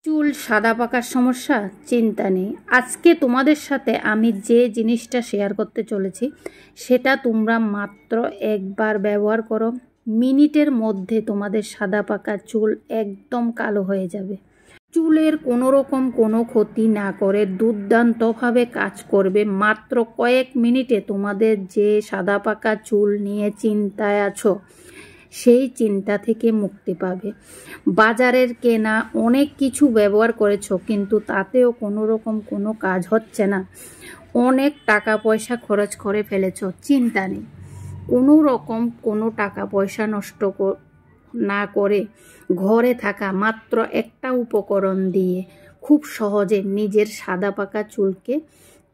চুল সাদা পাকার সমস্যা? চিন্তা নেই। আজকে তোমাদের সাথে আমি যে জিনিসটা শেয়ার করতে চলেছি সেটা তোমরা মাত্র একবার ব্যবহার করো, মিনিটের মধ্যে তোমাদের সাদা পাকা চুল একদম কালো হয়ে যাবে। চুলের কোনো রকম কোনো ক্ষতি না করে দুর্দান্তভাবে কাজ করবে। মাত্র কয়েক মিনিটে তোমাদের যে সাদা পাকা চুল নিয়ে চিন্তায় আছো সেই চিন্তা থেকে মুক্তি পাবে। বাজারের কেনা অনেক কিছু ব্যবহার করেছো কিন্তু তাতেও কোনো রকম কোনো কাজ হচ্ছে না, অনেক টাকা পয়সা খরচ করে ফেলেছো। চিন্তা নেই, কোনো রকম কোনো টাকা পয়সা নষ্ট না করে ঘরে থাকা মাত্র একটা উপকরণ দিয়ে খুব সহজে নিজের সাদা পাকা চুলকে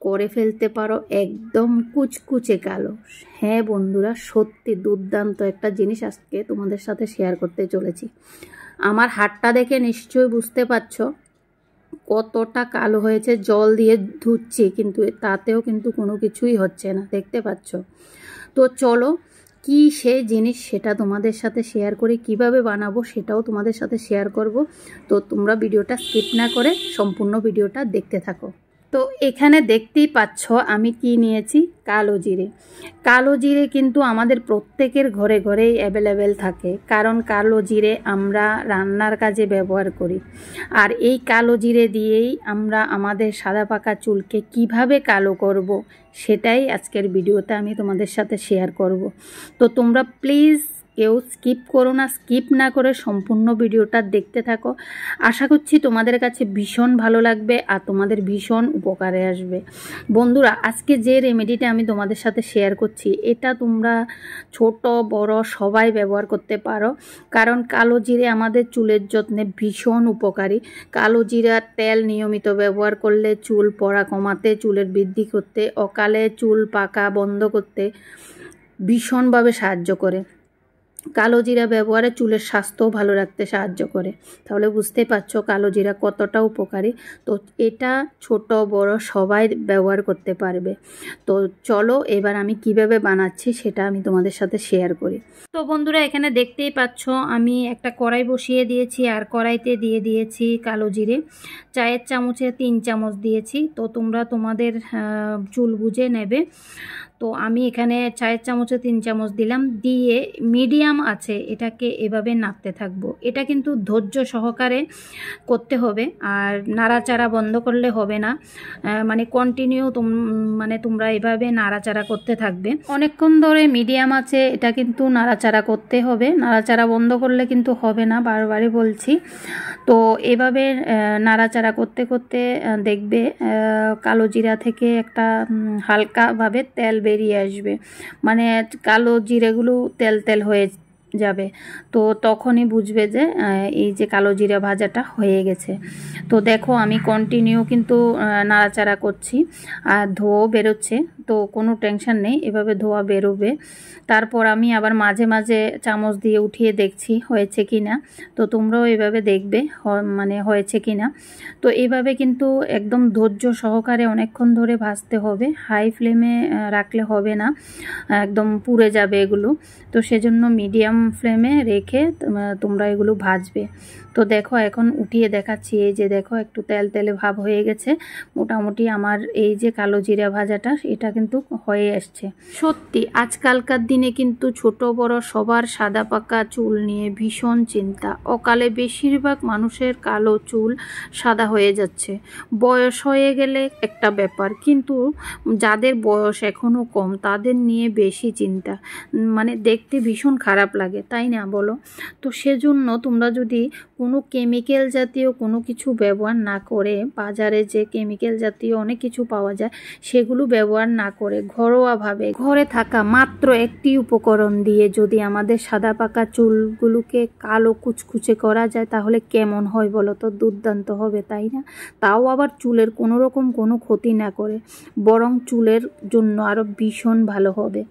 করে ফেলতে পারো একদম কুচকুচে কালো। হ্যাঁ বন্ধুরা, সত্যি দুর্দান্ত একটা জিনিস আজকে তোমাদের সাথে শেয়ার করতে চলেছি। আমার হাতটা দেখে নিশ্চয়ই বুঝতে পারছো কতটা কালো হয়েছে। জল দিয়ে ধুচ্ছি কিন্তু তাতেও কিন্তু কোনো কিছুই হচ্ছে না, দেখতে পাচ্ছ। তো চলো কি সেই জিনিস সেটা তোমাদের সাথে শেয়ার করি, কিভাবে বানাবো সেটাও তোমাদের সাথে শেয়ার করব। তো তোমরা ভিডিওটা স্কিপ না করে সম্পূর্ণ ভিডিওটা দেখতে থাকো। তো এখানে দেখতেই পাচ্ছ আমি কি নিয়েছি, কালো জিরে। কালো জিরে কিন্তু আমাদের প্রত্যেকের ঘরে ঘরেই অ্যাভেলেবেল থাকে, কারণ কালো জিরে আমরা রান্নার কাজে ব্যবহার করি। আর এই কালো জিরে দিয়েই আমরা আমাদের সাদা পাকা চুলকে কিভাবে কালো করব সেটাই আজকের ভিডিওতে আমি তোমাদের সাথে শেয়ার করব। তো তোমরা প্লিজ কেউ স্কিপ করো না, স্কিপ না করে সম্পূর্ণ ভিডিওটা দেখতে থাকো। আশা করছি তোমাদের কাছে ভীষণ ভালো লাগবে আর তোমাদের ভীষণ উপকারে আসবে। বন্ধুরা, আজকে যে রেমেডিটা আমি তোমাদের সাথে শেয়ার করছি এটা তোমরা ছোট বড় সবাই ব্যবহার করতে পারো, কারণ কালো জিরে আমাদের চুলের যত্নে ভীষণ উপকারী। কালো জিরার তেল নিয়মিত ব্যবহার করলে চুল পড়া কমাতে, চুলের বৃদ্ধি করতে, অকালে চুল পাকা বন্ধ করতে ভীষণভাবে সাহায্য করে। কালো জিরা ব্যবহারে চুলের স্বাস্থ্যও ভালো রাখতে সাহায্য করে। তাহলে বুঝতেই পারছো কালো জিরা কতটা উপকারী। তো এটা ছোট বড় সবাই ব্যবহার করতে পারবে। তো চলো এবার আমি কিভাবে বানাচ্ছি সেটা আমি তোমাদের সাথে শেয়ার করি। তো বন্ধুরা, এখানে দেখতেই পাচ্ছ আমি একটা কড়াই বসিয়ে দিয়েছি আর কড়াইতে দিয়ে দিয়েছি কালো জিরে। চায়ের চামচে 3 চামচ দিয়েছি। তো তোমরা তোমাদের চুল বুঝে নেবে। তো আমি এখানে চায়ের চামচে 3 চামচ দিলাম, দিয়ে মিডিয়াম আছে এটাকে এভাবে নাড়তে থাকবো। এটা কিন্তু ধৈর্য সহকারে করতে হবে আর নাড়াচাড়া বন্ধ করলে হবে না, মানে কন্টিনিউ তোমরা এভাবে নাড়াচাড়া করতে থাকবে অনেকক্ষণ ধরে। মিডিয়াম আছে এটা কিন্তু নাড়াচাড়া করতে হবে, নাড়াচাড়া বন্ধ করলে কিন্তু হবে না, বারবারই বলছি। তো এভাবে নাড়াচাড়া করতে করতে দেখবে কালো জিরা থেকে একটা হালকাভাবে তেল বেরিয়ে আসবে, মানে কালো জিরেগুলো তেল তেল হয়ে যাবে। তো তখনই বুঝবে যে এই যে কালো জিরা ভাজাটা হয়ে গেছে। তো দেখো আমি কন্টিনিউ কিন্তু নাড়াচাড়া করছি আর ধোঁয়াও বেরোচ্ছে, তো কোনো টেনশন নেই, এভাবে ধোঁয়া বেরোবে। তারপর আমি আবার মাঝে মাঝে চামচ দিয়ে উঠিয়ে দেখছি হয়েছে কি না। তো তোমরাও এভাবে দেখবে মানে হয়েছে কি না। তো এইভাবে কিন্তু একদম ধৈর্য সহকারে অনেকক্ষণ ধরে ভাজতে হবে, হাই ফ্লেমে রাখলে হবে না, একদম পুড়ে যাবে এগুলো। তো সেজন্য মিডিয়াম ফ্লেমে রেখে তোমরা এগুলো ভাজবে। তো দেখো এখন উঠিয়ে দেখাচ্ছি, এই যে দেখো একটু তেল তেলে ভাব হয়ে গেছে। মোটামুটি আমার এই যে কালো জিরা ভাজাটা এটা কিন্তু হয়ে আসছে। সত্যি আজকালকার দিনে কিন্তু ছোট বড় সবার সাদা পাকা চুল নিয়ে ভীষণ চিন্তা। অকালে বেশিরভাগ মানুষের কালো চুল সাদা হয়ে যাচ্ছে। বয়স হয়ে গেলে একটা ব্যাপার, কিন্তু যাদের বয়স এখনও কম তাদের নিয়ে বেশি চিন্তা, মানে দেখতে ভীষণ খারাপ লাগে, তাই না বলো? তো সেজন্য তোমরা যদি কোনো কেমিক্যাল জাতীয় কোনো কিছু ব্যবহার না করে, বাজারে যে কেমিক্যাল জাতীয় অনেক কিছু পাওয়া যায় সেগুলো ব্যবহার না করে ঘরোয়াভাবে ঘরে থাকা মাত্র একটি উপকরণ দিয়ে যদি আমাদের সাদা পাকা চুলগুলোকে কালো কুচকুচে করা যায় তাহলে কেমন হয় বলো তো? দুর্দান্ত হবে, তাই না? তাও আবার চুলের কোনো রকম কোনো ক্ষতি না করে, বরং চুলের জন্য আরও ভীষণ ভালো হবে।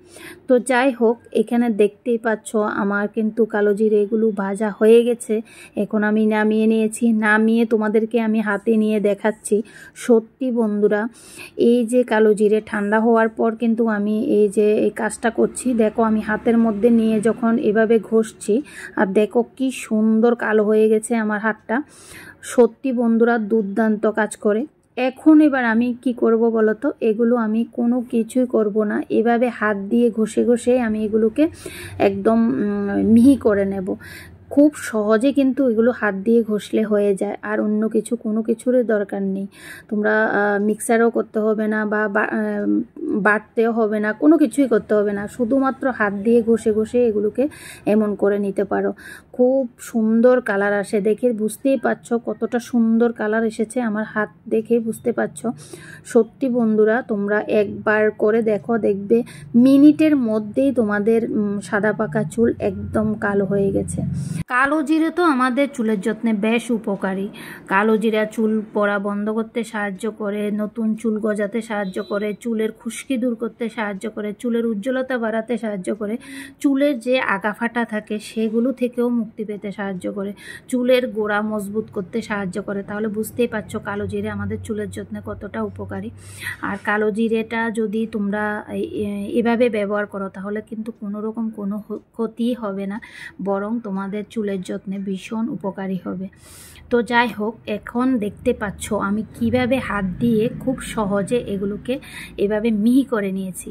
তো যাই হোক, এখানে দেখতেই পাচ্ছ আমার কিন্তু কালো জিরে এগুলো ভাজা হয়ে গেছে। এখন আমি নামিয়ে নিয়েছি, নামিয়ে তোমাদেরকে আমি হাতে নিয়ে দেখাচ্ছি। সত্যি বন্ধুরা, এই যে কালো জিরে ঠান্ডা হওয়ার পর কিন্তু আমি এই যে এই কাজটা করছি, দেখো আমি হাতের মধ্যে নিয়ে যখন এভাবে ঘষছি আর দেখো কি সুন্দর কালো হয়ে গেছে আমার হাতটা। সত্যি বন্ধুরা দুর্দান্ত কাজ করে। এখন এবার আমি কি করব বলো তো, এগুলো আমি কোনো কিছুই করব না, এভাবে হাত দিয়ে ঘষে ঘষে আমি এগুলোকে একদম মিহি করে নেব। খুব সহজে কিন্তু এগুলো হাত দিয়ে ঘষলে হয়ে যায়, আর অন্য কিছু কোনো কিছুরই দরকার নেই। তোমরা মিক্সারও করতে হবে না বা বাটতেও হবে না, কোনো কিছুই করতে হবে না, শুধুমাত্র হাত দিয়ে ঘষে ঘষে এগুলোকে এমন করে নিতে পারো। খুব সুন্দর কালার আসে, দেখে বুঝতেই পারছো কতটা সুন্দর কালার এসেছে, আমার হাত দেখে বুঝতে পারছো। সত্যি বন্ধুরা তোমরা একবার করে দেখো, দেখবে মিনিটের মধ্যেই তোমাদের সাদা পাকা চুল একদম কালো হয়ে গেছে। কালো জিরে তো আমাদের চুলের যত্নে বেশ উপকারী। কালো জিরা চুল পড়া বন্ধ করতে সাহায্য করে, নতুন চুল গজাতে সাহায্য করে, চুলের খুশকি দূর করতে সাহায্য করে, চুলের উজ্জ্বলতা বাড়াতে সাহায্য করে, চুলের যে আগা ফাটা থাকে সেগুলো থেকেও মুক্তি পেতে সাহায্য করে, চুলের গোড়া মজবুত করতে সাহায্য করে। তাহলে বুঝতেই পারছো কালো জিরে আমাদের চুলের যত্নে কতটা উপকারী। আর কালো জিরেটা যদি তোমরা এভাবে ব্যবহার করো তাহলে কিন্তু কোনো রকম কোনো ক্ষতি হবে না, বরং তোমাদের চুলের যত্নে ভীষণ উপকারী হবে। তো যাই হোক, এখন দেখতে পাচ্ছ আমি কিভাবে হাত দিয়ে খুব সহজে এগুলোকে এভাবে মিহি করে নিয়েছি।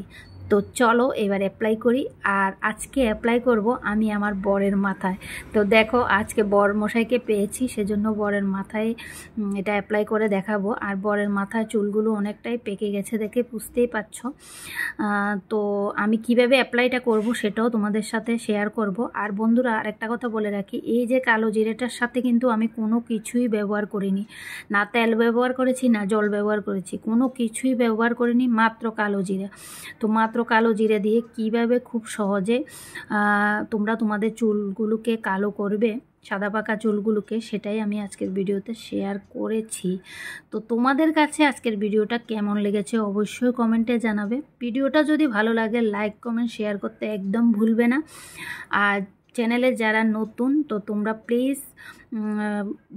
তো চলো এবার অ্যাপ্লাই করি। আর আজকে অ্যাপ্লাই করব আমি আমার বরের মাথায়। তো দেখো আজকে বর মশাইকে পেয়েছি, সেজন্য বরের মাথায় এটা অ্যাপ্লাই করে দেখাবো। আর বরের মাথায় চুলগুলো অনেকটাই পেকে গেছে দেখে বুঝতেই পারছো। তো আমি কিভাবে অ্যাপ্লাইটা করব সেটাও তোমাদের সাথে শেয়ার করব। আর বন্ধুরা আরেকটা কথা বলে রাখি, এই যে কালো জিরেটার সাথে কিন্তু আমি কোনো কিছুই ব্যবহার করিনি, না তেল ব্যবহার করেছি না জল ব্যবহার করেছি, কোনো কিছুই ব্যবহার করিনি, মাত্র কালো জিরে। তো মাত্র কালো জিরে দিয়ে কিভাবে খুব সহজে তোমরা তোমাদের চুলগুলোকে কালো করবে, সাদা পাকা চুলগুলোকে, সেটাই আমি আজকের ভিডিওতে শেয়ার করেছি। তো তোমাদের কাছে আজকের ভিডিওটা কেমন লেগেছে অবশ্যই কমেন্টে জানাবে। ভিডিওটা যদি ভালো লাগে লাইক কমেন্ট শেয়ার করতে একদম ভুলবে না। আর চ্যানেলে যারা নতুন তো তোমরা প্লিজ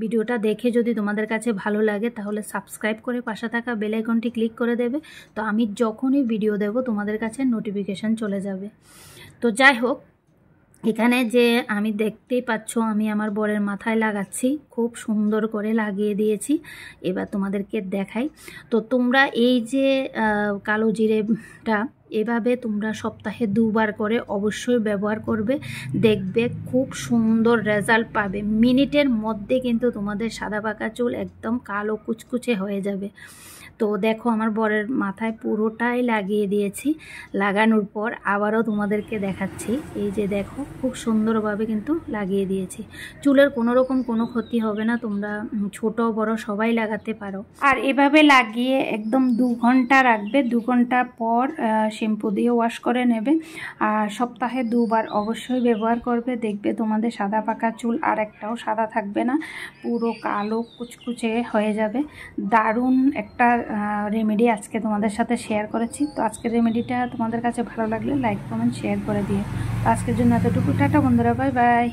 ভিডিওটা দেখে যদি তোমাদের কাছে ভালো লাগে তাহলে সাবস্ক্রাইব করে পাশে থাকা বেল আইকনটি ক্লিক করে দেবে। তো আমি যখনই ভিডিও দেব তোমাদের কাছে নোটিফিকেশান চলে যাবে। তো যাই হোক, এখানে যে আমি দেখতেই পাচ্ছ আমি আমার বরের মাথায় লাগাচ্ছি, খুব সুন্দর করে লাগিয়ে দিয়েছি। এবার তোমাদেরকে দেখাই। তো তোমরা এই যে কালো জিরেটা এভাবে তোমরা সপ্তাহে 2 বার করে অবশ্যই ব্যবহার করবে, দেখবে খুব সুন্দর রেজাল্ট পাবে। মিনিটের মধ্যে কিন্তু তোমাদের সাদা পাকা চুল একদম কালো কুচকুচে হয়ে যাবে। তো দেখো আমার বরের মাথায় পুরোটাই লাগিয়ে দিয়েছি। লাগানোর পর আবারও তোমাদেরকে দেখাচ্ছি, এই যে দেখো খুব সুন্দরভাবে কিন্তু লাগিয়ে দিয়েছি। চুলের কোনো রকম কোনো ক্ষতি হবে না, তোমরা ছোট বড় সবাই লাগাতে পারো। আর এভাবে লাগিয়ে একদম 2 ঘন্টা রাখবে, 2 ঘন্টা পর শ্যাম্পু দিয়ে ওয়াশ করে নেবে। আর সপ্তাহে 2 বার অবশ্যই ব্যবহার করবে, দেখবে তোমাদের সাদা পাকা চুল আর একটাও সাদা থাকবে না, পুরো কালো কুচকুচে হয়ে যাবে। দারুণ একটা রেমেডি আজকে তোমাদের সাথে শেয়ার করেছি। তো আজকের রেমেডিটা তোমাদের কাছে ভালো লাগলে লাইক কমেন্ট শেয়ার করে দিও। আজকের জন্য এতটুকু, টাটা বন্ধুরা, বাই বাই।